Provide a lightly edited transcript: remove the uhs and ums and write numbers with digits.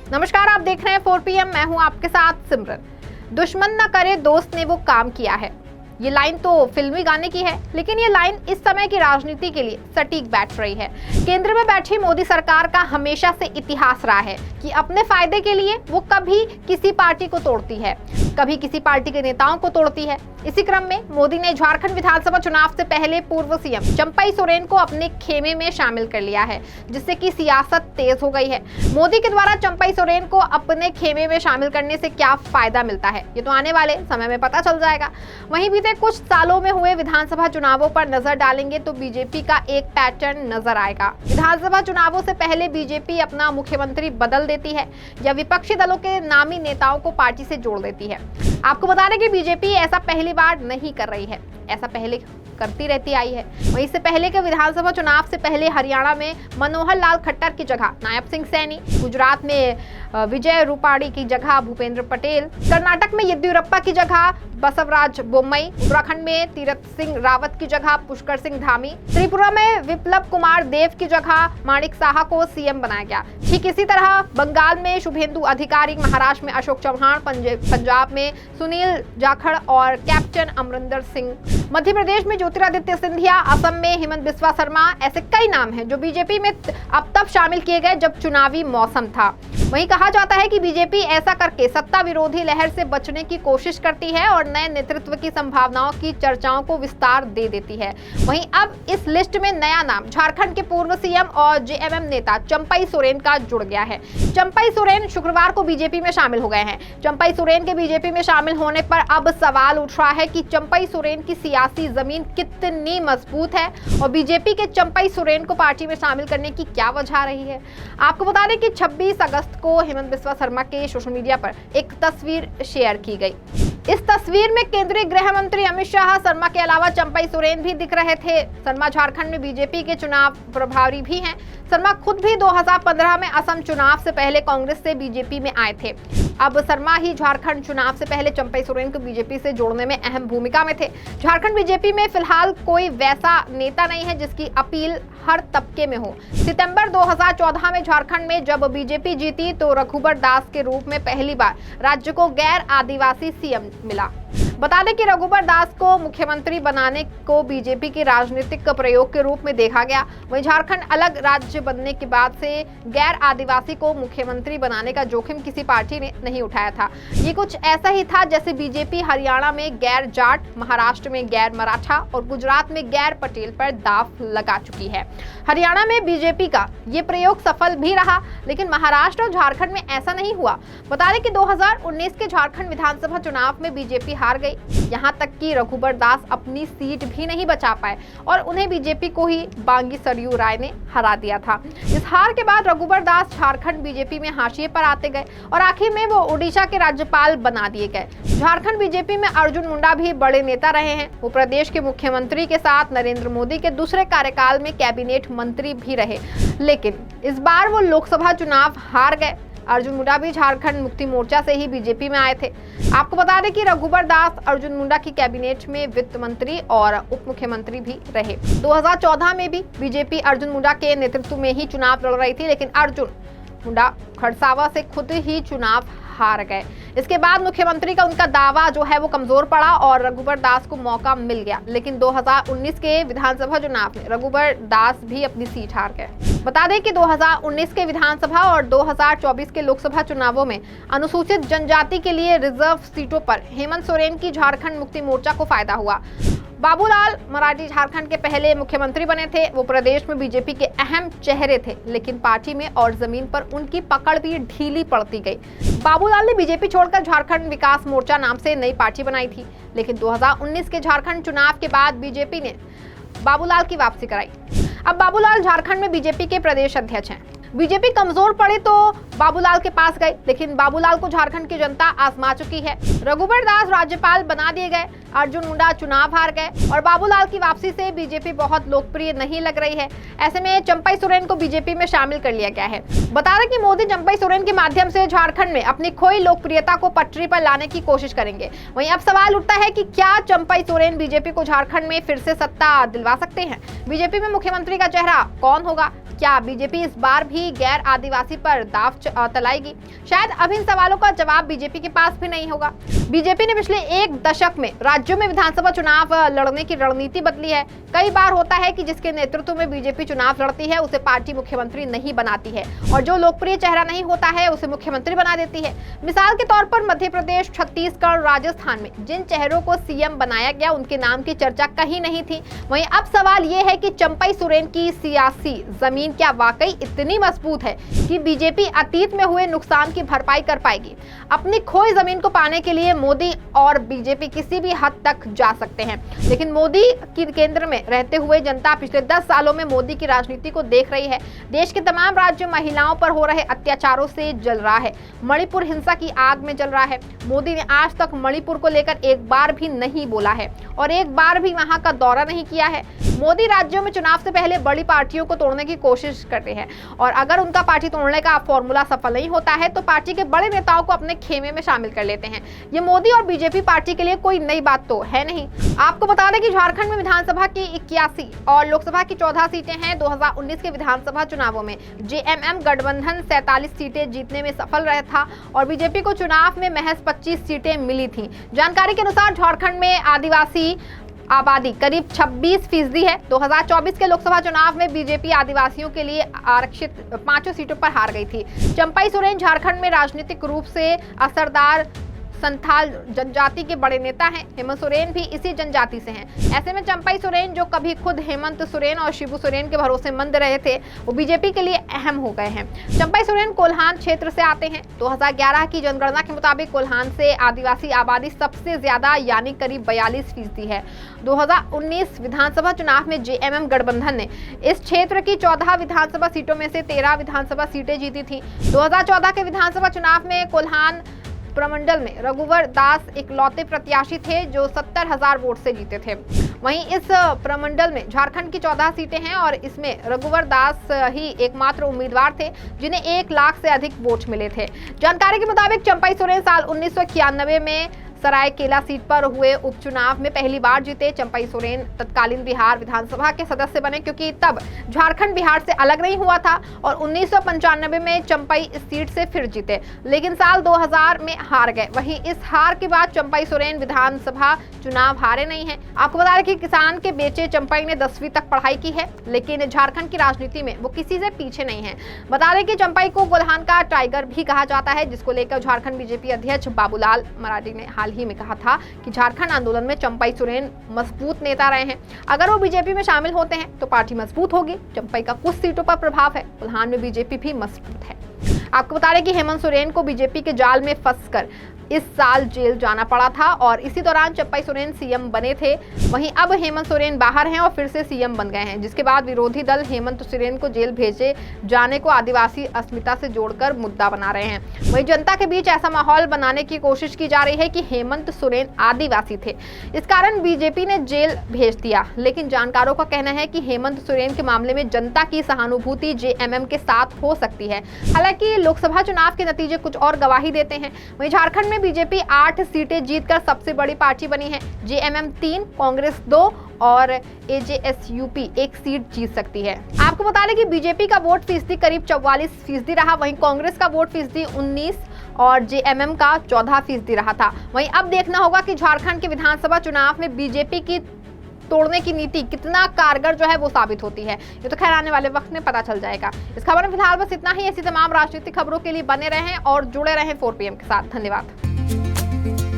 नमस्कार, आप देख रहे हैं 4 PM। मैं हूं आपके साथ सिमरन। दुश्मन न करे दोस्त ने वो काम किया है। ये लाइन तो फिल्मी गाने की है, लेकिन ये लाइन इस समय की राजनीति के लिए सटीक बैठ रही है। केंद्र में बैठी मोदी सरकार का हमेशा से इतिहास रहा है कि अपने फायदे के लिए वो कभी किसी पार्टी को तोड़ती है, कभी किसी पार्टी के नेताओं को तोड़ती है। इसी क्रम में मोदी ने झारखंड विधानसभा चुनाव से पहले पूर्व सीएम चंपई सोरेन को अपने खेमे में शामिल कर लिया है, जिससे कि सियासत तेज हो गई है। मोदी के द्वारा चंपई सोरेन को अपने खेमे में शामिल करने से क्या फायदा मिलता है, ये तो आने वाले समय में पता चल जाएगा। वहीं बीते कुछ सालों में हुए विधानसभा चुनावों पर नजर डालेंगे तो बीजेपी का एक पैटर्न नजर आएगा। विधानसभा चुनावों से पहले बीजेपी अपना मुख्यमंत्री बदल देती है या विपक्षी दलों के नामी नेताओं को पार्टी से जोड़ देती है। आपको बता दें कि बीजेपी ऐसा पहली बार नहीं कर रही है, ऐसा पहले करती रहती आई है। वहीं इससे पहले के विधानसभा चुनाव से पहले हरियाणा में मनोहर लाल खट्टर की जगह नायब सिंह सैनी, गुजरात में विजय रूपाणी की जगह भूपेंद्र पटेल, कर्नाटक में येदियुरप्पा की जगह बसवराज बोम्मई, उत्तराखंड में तीरथ सिंह रावत की जगह पुष्कर सिंह धामी, त्रिपुरा में विप्लव कुमार देव की जगह माणिक साहा को सीएम बनाया गया। ठीक इसी तरह बंगाल में शुभेंदु अधिकारी, महाराष्ट्र में अशोक चौहान, पंजाब में सुनील जाखड़ और कैप्टन अमरिंदर सिंह, मध्य प्रदेश में ज्योतिरादित्य सिंधिया, असम में हेमंत बिस्वा शर्मा। ऐसे कई नाम हैं जो बीजेपी में अब तब शामिल किए गए जब चुनावी मौसम था। वहीं कहा जाता है कि बीजेपी ऐसा करके सत्ता विरोधी लहर से बचने की कोशिश करती है और नए नेतृत्व की संभावनाओं की चर्चाओं को विस्तार दे देती है। वहीं अब इस लिस्ट में नया नाम झारखंड के पूर्व सीएम और जेएमएम नेता चंपई सोरेन का जुड़ गया है। चंपई सोरेन शुक्रवार को बीजेपी में शामिल हो गए हैं। चंपई सोरेन के बीजेपी में शामिल होने पर अब सवाल उठ रहा है कि चंपई सोरेन की सियासी जमीन कितनी मजबूत है और बीजेपी के चंपई सोरेन को पार्टी में शामिल करने की क्या वजह रही है। आपको बता दें कि 26 अगस्त को हेमंत बिस्वा शर्मा के सोशल मीडिया पर एक तस्वीर शेयर की गई। इस तस्वीर में केंद्रीय गृह मंत्री अमित शाह, शर्मा के अलावा चंपई सोरेन भी दिख रहे थे। शर्मा झारखंड में बीजेपी के चुनाव प्रभारी भी हैं। शर्मा खुद भी 2015 में असम चुनाव से पहले कांग्रेस से बीजेपी में आए थे। अब शर्मा ही झारखंड चुनाव से पहले चंपई सोरेन को बीजेपी से जोड़ने में अहम भूमिका में थे। झारखंड बीजेपी में फिलहाल कोई वैसा नेता नहीं है जिसकी अपील हर तबके में हो। सितंबर 2014 में झारखंड में जब बीजेपी जीती तो रघुबर दास के रूप में पहली बार राज्य को गैर आदिवासी सीएम मिला। बता दें कि रघुबर दास को मुख्यमंत्री बनाने को बीजेपी के राजनीतिक प्रयोग के रूप में देखा गया। वहीं झारखंड अलग राज्य बनने के बाद से गैर आदिवासी को मुख्यमंत्री बनाने का जोखिम किसी पार्टी ने नहीं उठाया था। ये कुछ ऐसा ही था जैसे बीजेपी हरियाणा में गैर जाट, महाराष्ट्र में गैर मराठा और गुजरात में गैर पटेल पर दाव लगा चुकी है। हरियाणा में बीजेपी का ये प्रयोग सफल भी रहा, लेकिन महाराष्ट्र और झारखंड में ऐसा नहीं हुआ। बता दें कि 2019 के झारखंड विधानसभा चुनाव में बीजेपी हार गई। यहां तक कि रघुबर दास अपनी सीट भी नहीं बचा पाए और उन्हें बीजेपी को ही बांगी सरयू राय ने हरा दिया था। इस हार के बाद रघुबर दास झारखंड बीजेपी में हाशिए पर आते गए और आखिर में वो ओडिशा के राज्यपाल बना दिए गए। झारखंड बीजेपी में अर्जुन मुंडा भी बड़े नेता रहे हैं। वो प्रदेश के मुख्यमंत्री के साथ नरेंद्र मोदी के दूसरे कार्यकाल में कैबिनेट मंत्री भी रहे, लेकिन इस बार वो लोकसभा चुनाव हार गए। अर्जुन मुंडा भी झारखंड मुक्ति मोर्चा से ही बीजेपी में आए थे। आपको बता दें कि रघुबर दास अर्जुन मुंडा की कैबिनेट में वित्त मंत्री और उप मुख्यमंत्री भी रहे। 2014 में भी बीजेपी अर्जुन मुंडा के नेतृत्व में ही चुनाव लड़ रही थी, लेकिन अर्जुन मुंडा खड़सावा से खुद ही चुनाव हार गए। इसके बाद मुख्यमंत्री का उनका दावा जो है वो कमजोर पड़ा और रघुबर दास को मौका मिल गया, लेकिन 2019 के विधानसभा चुनाव में रघुबर दास भी अपनी सीट हार गए। बता दें कि 2019 के विधानसभा और 2024 के लोकसभा चुनावों में अनुसूचित जनजाति के लिए रिजर्व सीटों पर हेमंत सोरेन की झारखंड मुक्ति मोर्चा को फायदा हुआ। बाबूलाल मरांडी झारखंड के पहले मुख्यमंत्री बने थे। वो प्रदेश में बीजेपी के अहम चेहरे थे, लेकिन पार्टी में और जमीन पर उनकी पकड़ भी ढीली पड़ती गई। बाबूलाल ने बीजेपी छोड़कर झारखंड विकास मोर्चा नाम से नई पार्टी बनाई थी, लेकिन 2019 के झारखंड चुनाव के बाद बीजेपी ने बाबूलाल की वापसी कराई। अब बाबूलाल झारखंड में बीजेपी के प्रदेश अध्यक्ष हैं। बीजेपी कमजोर पड़ी तो बाबूलाल के पास गए, लेकिन बाबूलाल को झारखंड की जनता आजमा चुकी है। रघुबर दास राज्यपाल बना दिए गए, अर्जुन मुंडा चुनाव हार गए और बाबूलाल की वापसी से बीजेपी बहुत लोकप्रिय नहीं लग रही है। ऐसे में चंपई सोरेन को बीजेपी में शामिल कर लिया गया है। बता दें कि मोदी चंपई सोरेन के माध्यम से झारखंड में अपनी खोई लोकप्रियता को पटरी पर लाने की कोशिश करेंगे। वहीं अब सवाल उठता है कि क्या चंपई सोरेन बीजेपी को झारखंड में फिर से सत्ता दिलवा सकते हैं? बीजेपी में मुख्यमंत्री का चेहरा कौन होगा? क्या बीजेपी इस बार भी गैर आदिवासी पर दांव कुछ तलाएगी? शायद अब इन सवालों का जवाब बीजेपी के पास भी नहीं होगा। बीजेपी ने पिछले एक दशक में राज्यों में विधानसभा चुनाव लड़ने की रणनीति बदली है। कई बार होता है कि जिसके नेतृत्व में बीजेपी चुनाव लड़ती है उसे पार्टी मुख्यमंत्री नहीं बनाती है और जो लोकप्रिय चेहरा नहीं होता है उसे मुख्यमंत्री बना देती है। मिसाल के तौर पर मध्य प्रदेश, छत्तीसगढ़, राजस्थान में जिन चेहरों को सीएम बनाया गया उनके नाम की चर्चा कहीं नहीं थी। वहीं अब सवाल ये है कि चंपई सोरेन की सियासी जमीन क्या वाकई इतनी मजबूत है कि बीजेपी अतीत में हुए नुकसान की भरपाई कर पाएगी? अपनी खोई जमीन को पाने के लिए मोदी और बीजेपी किसी भी हद तक जा सकते हैं, लेकिन मोदी की केंद्र में रहते हुए जनता पिछले 10 सालों में मोदी की राजनीति को देख रही है। देश के तमाम राज्य महिलाओं पर हो रहे अत्याचारों से जल रहा है। मणिपुर हिंसा की आग में जल रहा है। मोदी ने आज तक मणिपुर को लेकर एक बार भी नहीं बोला है और एक बार भी वहां का दौरा नहीं किया है। मोदी राज्यों में चुनाव से पहले बड़ी पार्टियों को तोड़ने की कोशिश करते हैं और अगर उनका पार्टी तोड़ने का फॉर्मूला सफल नहीं होता है तो पार्टी के बड़े नेताओं को अपने खेमे में शामिल कर लेते हैं। ये मोदी और बीजेपी पार्टी के लिए कोई नई बात तो है नहीं। आपको बता दें कि झारखंड में विधानसभा की 81 और लोकसभा की 14 सीटें हैं। 2019 के विधानसभा चुनावों में जेएमएम गठबंधन 47 सीटें जीतने में सफल रहा था और बीजेपी को चुनाव में महज 25 सीटें मिली थी। जानकारी के अनुसार झारखंड में आदिवासी आबादी करीब 26% है। 2024 के लोकसभा चुनाव में बीजेपी आदिवासियों के लिए आरक्षित 5 सीटों पर हार गई थी। चंपई सोरेन झारखंड में राजनीतिक रूप से असरदार संथाल जनजाति के बड़े नेता हैं। हेमंत सोरेन भी इसी जनजाति से हैं। ऐसे में चंपई सोरेन जो कभी खुद हेमंत सोरेन और शिबू सोरेन के भरोसेमंद रहे थे वो बीजेपी के लिए अहम हो गए हैं। चंपई सोरेन कोल्हान क्षेत्र से आते हैं। 2011 की जनगणना के मुताबिक कोल्हान से आदिवासी आबादी सबसे ज्यादा यानी करीब 42% है। 2019 विधानसभा चुनाव में जेएमएम गठबंधन ने इस क्षेत्र की 14 विधानसभा सीटों में से 13 विधानसभा सीटें जीती थी। 2014 के विधानसभा चुनाव में कोल्हान प्रमंडल में रघुवर दास इकलौते प्रत्याशी थे जो 70,000 वोट से जीते थे। वहीं इस प्रमंडल में झारखंड की 14 सीटें हैं और इसमें रघुवर दास ही एकमात्र उम्मीदवार थे जिन्हें 1 लाख से अधिक वोट मिले थे। जानकारी के मुताबिक चंपई सोरेन साल 1991 में सरायकेला सीट पर हुए उपचुनाव में पहली बार जीते। चंपई सोरेन तत्कालीन बिहार विधानसभा के सदस्य बने क्योंकि तब झारखंड बिहार से अलग नहीं हुआ था और 1995 में चंपई इस सीट से फिर जीते, लेकिन साल 2000 में हार गए। वहीं इस हार के बाद चंपई सोरेन विधानसभा चुनाव हारे नहीं है। आपको बता दें कि किसान के बेटे चंपई ने 10वीं तक पढ़ाई की है, लेकिन झारखंड की राजनीति में वो किसी से पीछे नहीं है। बता दें कि चंपई को कोल्हान का टाइगर भी कहा जाता है, जिसको लेकर झारखंड बीजेपी अध्यक्ष बाबूलाल मरांडी ने हाल ही में कहा था कि झारखंड आंदोलन में चंपई सोरेन मजबूत नेता रहे हैं। अगर वो बीजेपी में शामिल होते हैं तो पार्टी मजबूत होगी। चंपई का कुछ सीटों पर प्रभाव है। कोल्हान में बीजेपी भी मजबूत है। आपको बता दें कि हेमंत सोरेन को बीजेपी के जाल में फंसकर इस साल जेल जाना पड़ा था और इसी दौरान चंपई सोरेन सीएम बने थे। वहीं अब हेमंत सोरेन बाहर हैं और फिर से सीएम बन गए हैं, जिसके बाद विरोधी दल हेमंत सोरेन को जेल भेजे जाने को आदिवासी अस्मिता से जोड़कर मुद्दा बना रहे हैं। वहीं जनता के बीच ऐसा माहौल बनाने की कोशिश की जा रही है कि हेमंत सोरेन आदिवासी थे, इस कारण बीजेपी ने जेल भेज दिया। लेकिन जानकारों का कहना है कि हेमंत सोरेन के मामले में जनता की सहानुभूति जेएमएम के साथ हो सकती है। हालांकि लोकसभा चुनाव के नतीजे कुछ और गवाही देते हैं। वहीं झारखंड बीजेपी 8 सीटें जीतकर सबसे बड़ी पार्टी बनी है। जेएमएम 3, कांग्रेस 2 और एजेएसयूपी 1 सीट जीत सकती है। आपको बता दें कि बीजेपी का वोट फीसदी करीब 44% रहा, वहीं कांग्रेस का वोट फीसदी 19 और जेएमएम का 14% रहा था। वहीं अब देखना होगा कि झारखंड के विधानसभा चुनाव में बीजेपी की तोड़ने की नीति कितना कारगर जो है वो साबित होती है। ये तो खैर आने वाले वक्त में पता चल जाएगा। इस खबर में फिलहाल बस इतना ही। ऐसी तमाम राजनीतिक खबरों के लिए बने रहें और जुड़े रहें 4PM के साथ। धन्यवाद।